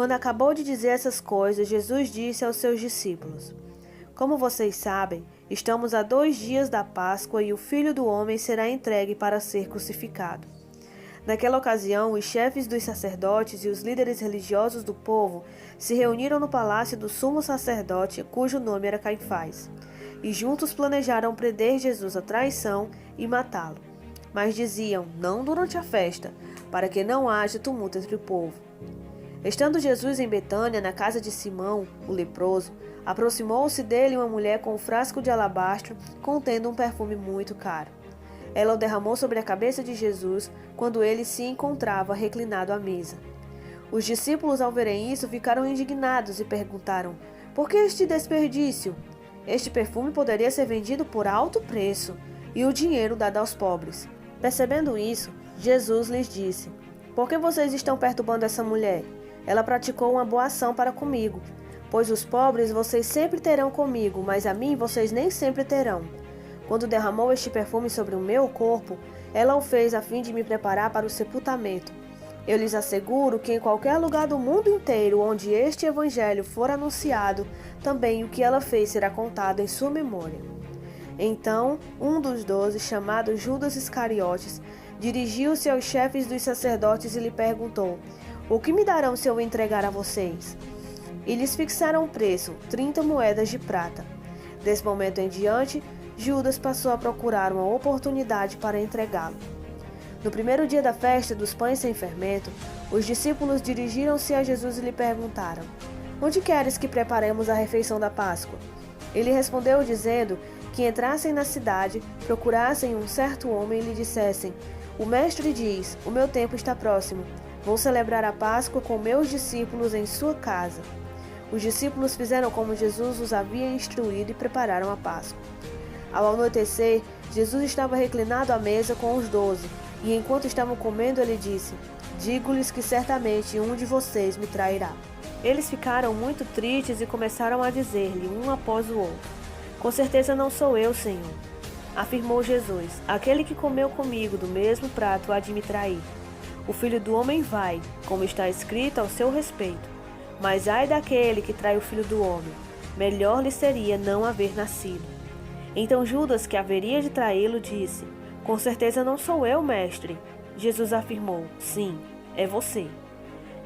Quando acabou de dizer essas coisas, Jesus disse aos seus discípulos: Como vocês sabem, estamos a 2 dias da Páscoa e o Filho do Homem será entregue para ser crucificado. Naquela ocasião, os chefes dos sacerdotes e os líderes religiosos do povo se reuniram no palácio do sumo sacerdote, cujo nome era Caifás, e juntos planejaram prender Jesus à traição e matá-lo. Mas diziam, não durante a festa, para que não haja tumulto entre o povo. Estando Jesus em Betânia, na casa de Simão, o leproso, aproximou-se dele uma mulher com um frasco de alabastro contendo um perfume muito caro. Ela o derramou sobre a cabeça de Jesus quando ele se encontrava reclinado à mesa. Os discípulos, ao verem isso, ficaram indignados e perguntaram: Por que este desperdício? Este perfume poderia ser vendido por alto preço e o dinheiro dado aos pobres. Percebendo isso, Jesus lhes disse: Por que vocês estão perturbando essa mulher? Ela praticou uma boa ação para comigo. Pois os pobres vocês sempre terão comigo, mas a mim vocês nem sempre terão. Quando derramou este perfume sobre o meu corpo, ela o fez a fim de me preparar para o sepultamento. Eu lhes asseguro que em qualquer lugar do mundo inteiro onde este evangelho for anunciado, também o que ela fez será contado em sua memória. Então, um dos 12, chamado Judas Iscariotes, dirigiu-se aos chefes dos sacerdotes e lhe perguntou: O que me darão se eu entregar a vocês? E lhes fixaram o preço, 30 moedas de prata. Desse momento em diante, Judas passou a procurar uma oportunidade para entregá-lo. No primeiro dia da festa dos pães sem fermento, os discípulos dirigiram-se a Jesus e lhe perguntaram: Onde queres que preparemos a refeição da Páscoa? Ele respondeu dizendo que entrassem na cidade, procurassem um certo homem e lhe dissessem: O mestre diz, o meu tempo está próximo. Vou celebrar a Páscoa com meus discípulos em sua casa. Os discípulos fizeram como Jesus os havia instruído e prepararam a Páscoa. Ao anoitecer, Jesus estava reclinado à mesa com os 12, e enquanto estavam comendo, ele disse: Digo-lhes que certamente um de vocês me trairá. Eles ficaram muito tristes e começaram a dizer-lhe, um após o outro: Com certeza não sou eu, Senhor. Afirmou Jesus: Aquele que comeu comigo do mesmo prato há de me trair. O Filho do Homem vai, como está escrito ao seu respeito. Mas ai daquele que trai o Filho do Homem. Melhor lhe seria não haver nascido. Então Judas, que haveria de traí-lo, disse: Com certeza não sou eu, mestre. Jesus afirmou: Sim, é você.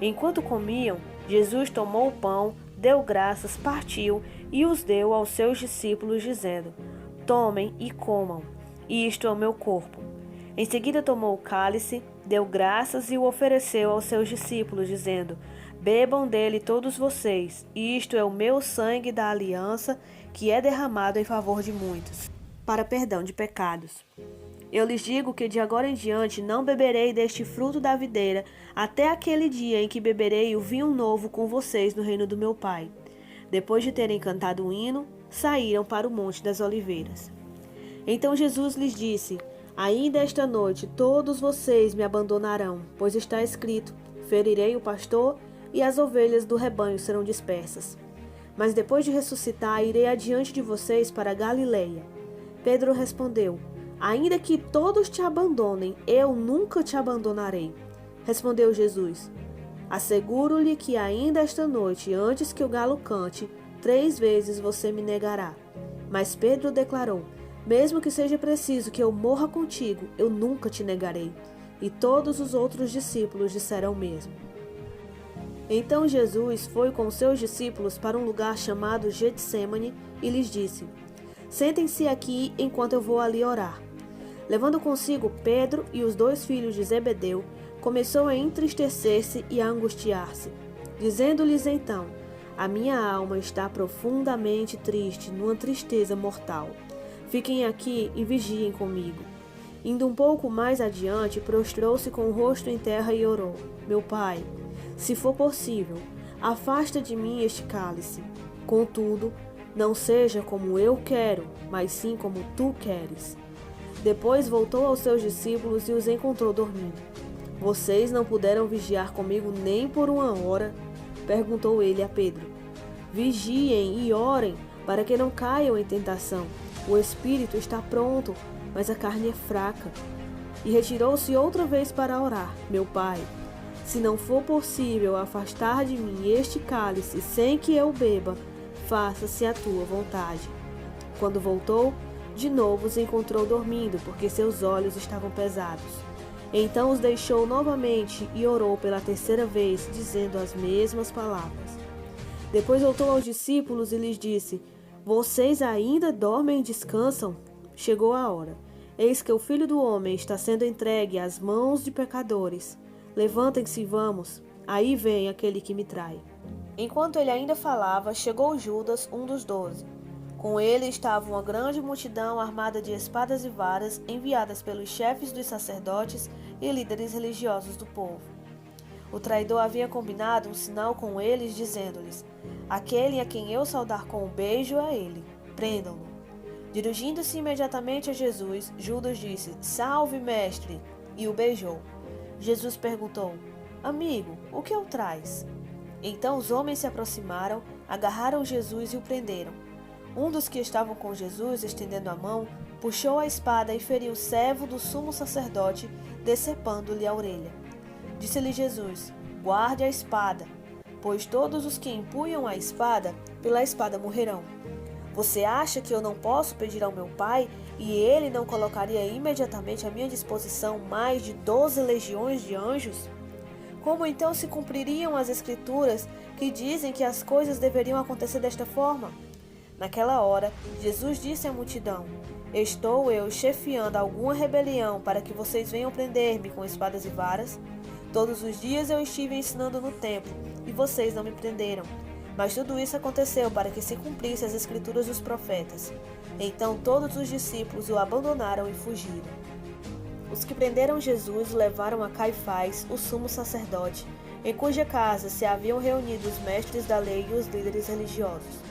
Enquanto comiam, Jesus tomou o pão, deu graças, partiu e os deu aos seus discípulos, dizendo: Tomem e comam, isto é o meu corpo. Em seguida tomou o cálice, deu graças e o ofereceu aos seus discípulos, dizendo: Bebam dele todos vocês, isto é o meu sangue da aliança, que é derramado em favor de muitos, para perdão de pecados. Eu lhes digo que de agora em diante não beberei deste fruto da videira, até aquele dia em que beberei o vinho novo com vocês no reino do meu Pai. Depois de terem cantado o hino, saíram para o Monte das Oliveiras. Então Jesus lhes disse: Ainda esta noite todos vocês me abandonarão, pois está escrito: Ferirei o pastor e as ovelhas do rebanho serão dispersas. Mas depois de ressuscitar, irei adiante de vocês para Galileia. Pedro respondeu: Ainda que todos te abandonem, eu nunca te abandonarei. Respondeu Jesus: Asseguro-lhe que ainda esta noite, antes que o galo cante, 3 vezes você me negará. Mas Pedro declarou: Mesmo que seja preciso que eu morra contigo, eu nunca te negarei. E todos os outros discípulos disseram o mesmo. Então Jesus foi com seus discípulos para um lugar chamado Getsêmani e lhes disse: Sentem-se aqui enquanto eu vou ali orar. Levando consigo Pedro e os 2 filhos de Zebedeu, começou a entristecer-se e a angustiar-se. Dizendo-lhes então: A minha alma está profundamente triste, numa tristeza mortal. Fiquem aqui e vigiem comigo. Indo um pouco mais adiante, prostrou-se com o rosto em terra e orou: Meu Pai, se for possível, afasta de mim este cálice. Contudo, não seja como eu quero, mas sim como tu queres. Depois voltou aos seus discípulos e os encontrou dormindo. Vocês não puderam vigiar comigo nem por 1 hora? Perguntou ele a Pedro. Vigiem e orem, para que não caiam em tentação. O espírito está pronto, mas a carne é fraca. E retirou-se outra vez para orar: Meu Pai, Se não for possível afastar de mim este cálice sem que eu beba, faça-se a tua vontade. Quando voltou, de novo os encontrou dormindo, porque seus olhos estavam pesados. Então os deixou novamente e orou pela terceira vez, dizendo as mesmas palavras. Depois voltou aos discípulos e lhes disse: Vocês ainda dormem e descansam? Chegou a hora. Eis que o Filho do Homem está sendo entregue às mãos de pecadores. Levantem-se e vamos. Aí vem aquele que me trai. Enquanto ele ainda falava, chegou Judas, um dos 12. Com ele estava uma grande multidão armada de espadas e varas, enviadas pelos chefes dos sacerdotes e líderes religiosos do povo. O traidor havia combinado um sinal com eles, dizendo-lhes: Aquele a quem eu saudar com um beijo é ele. Prendam-no. Dirigindo-se imediatamente a Jesus, Judas disse: Salve, mestre! E o beijou. Jesus perguntou: Amigo, o que o traz? Então os homens se aproximaram, agarraram Jesus e o prenderam. Um dos que estavam com Jesus, estendendo a mão, puxou a espada e feriu o servo do sumo sacerdote, decepando-lhe a orelha. Disse-lhe Jesus: Guarde a espada, pois todos os que empunham a espada, pela espada morrerão. Você acha que eu não posso pedir ao meu Pai, e ele não colocaria imediatamente à minha disposição mais de 12 legiões de anjos? Como então se cumpririam as Escrituras que dizem que as coisas deveriam acontecer desta forma? Naquela hora, Jesus disse à multidão: Estou eu chefiando alguma rebelião para que vocês venham prender-me com espadas e varas? Todos os dias eu estive ensinando no templo, e vocês não me prenderam. Mas tudo isso aconteceu para que se cumprissem as Escrituras dos profetas. Então todos os discípulos o abandonaram e fugiram. Os que prenderam Jesus o levaram a Caifás, o sumo sacerdote, em cuja casa se haviam reunido os mestres da lei e os líderes religiosos.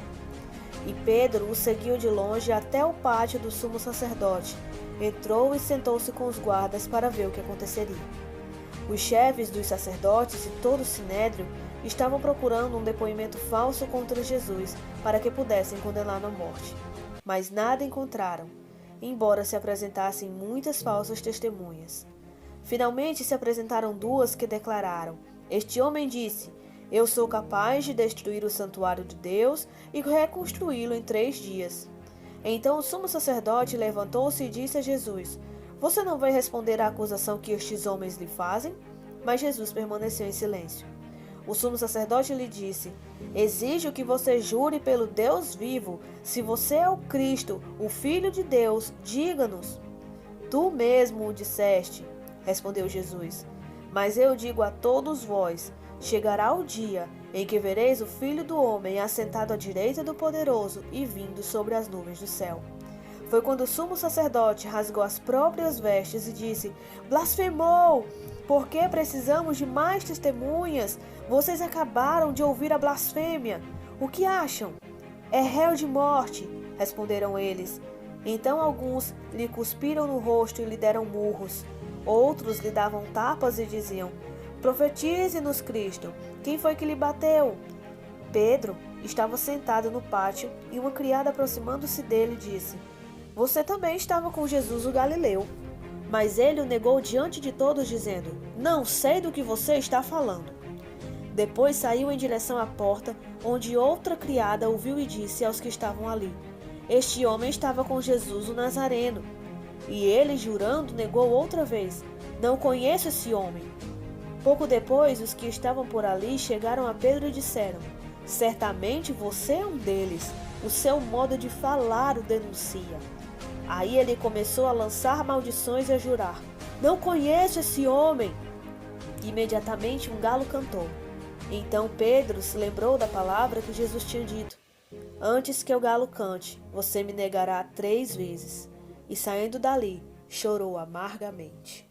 E Pedro o seguiu de longe até o pátio do sumo sacerdote. Entrou e sentou-se com os guardas para ver o que aconteceria. Os chefes dos sacerdotes e todo o sinédrio estavam procurando um depoimento falso contra Jesus para que pudessem condená-lo à morte. Mas nada encontraram, embora se apresentassem muitas falsas testemunhas. Finalmente se apresentaram duas que declararam: Este homem disse: Eu sou capaz de destruir o santuário de Deus e reconstruí-lo em 3 dias. Então o sumo sacerdote levantou-se e disse a Jesus: Você não vai responder à acusação que estes homens lhe fazem? Mas Jesus permaneceu em silêncio. O sumo sacerdote lhe disse: Exijo que você jure pelo Deus vivo. Se você é o Cristo, o Filho de Deus, diga-nos. Tu mesmo o disseste, respondeu Jesus. Mas eu digo a todos vós: chegará o dia em que vereis o Filho do Homem assentado à direita do Poderoso e vindo sobre as nuvens do céu. Foi quando o sumo sacerdote rasgou as próprias vestes e disse: Blasfemou! Por que precisamos de mais testemunhas? Vocês acabaram de ouvir a blasfêmia. O que acham? É réu de morte, responderam eles. Então alguns lhe cuspiram no rosto e lhe deram murros. Outros lhe davam tapas e diziam: Profetize-nos, Cristo. Quem foi que lhe bateu? Pedro estava sentado no pátio e uma criada, aproximando-se dele, disse: Você também estava com Jesus o Galileu. Mas ele o negou diante de todos, dizendo: Não sei do que você está falando. Depois saiu em direção à porta, onde outra criada ouviu e disse aos que estavam ali: Este homem estava com Jesus o Nazareno. E ele, jurando, negou outra vez: Não conheço esse homem. Pouco depois, os que estavam por ali chegaram a Pedro e disseram: Certamente você é um deles. O seu modo de falar o denuncia. Aí ele começou a lançar maldições e a jurar: Não conheço esse homem. Imediatamente um galo cantou. Então Pedro se lembrou da palavra que Jesus tinha dito: Antes que o galo cante, você me negará 3 vezes. E saindo dali, chorou amargamente.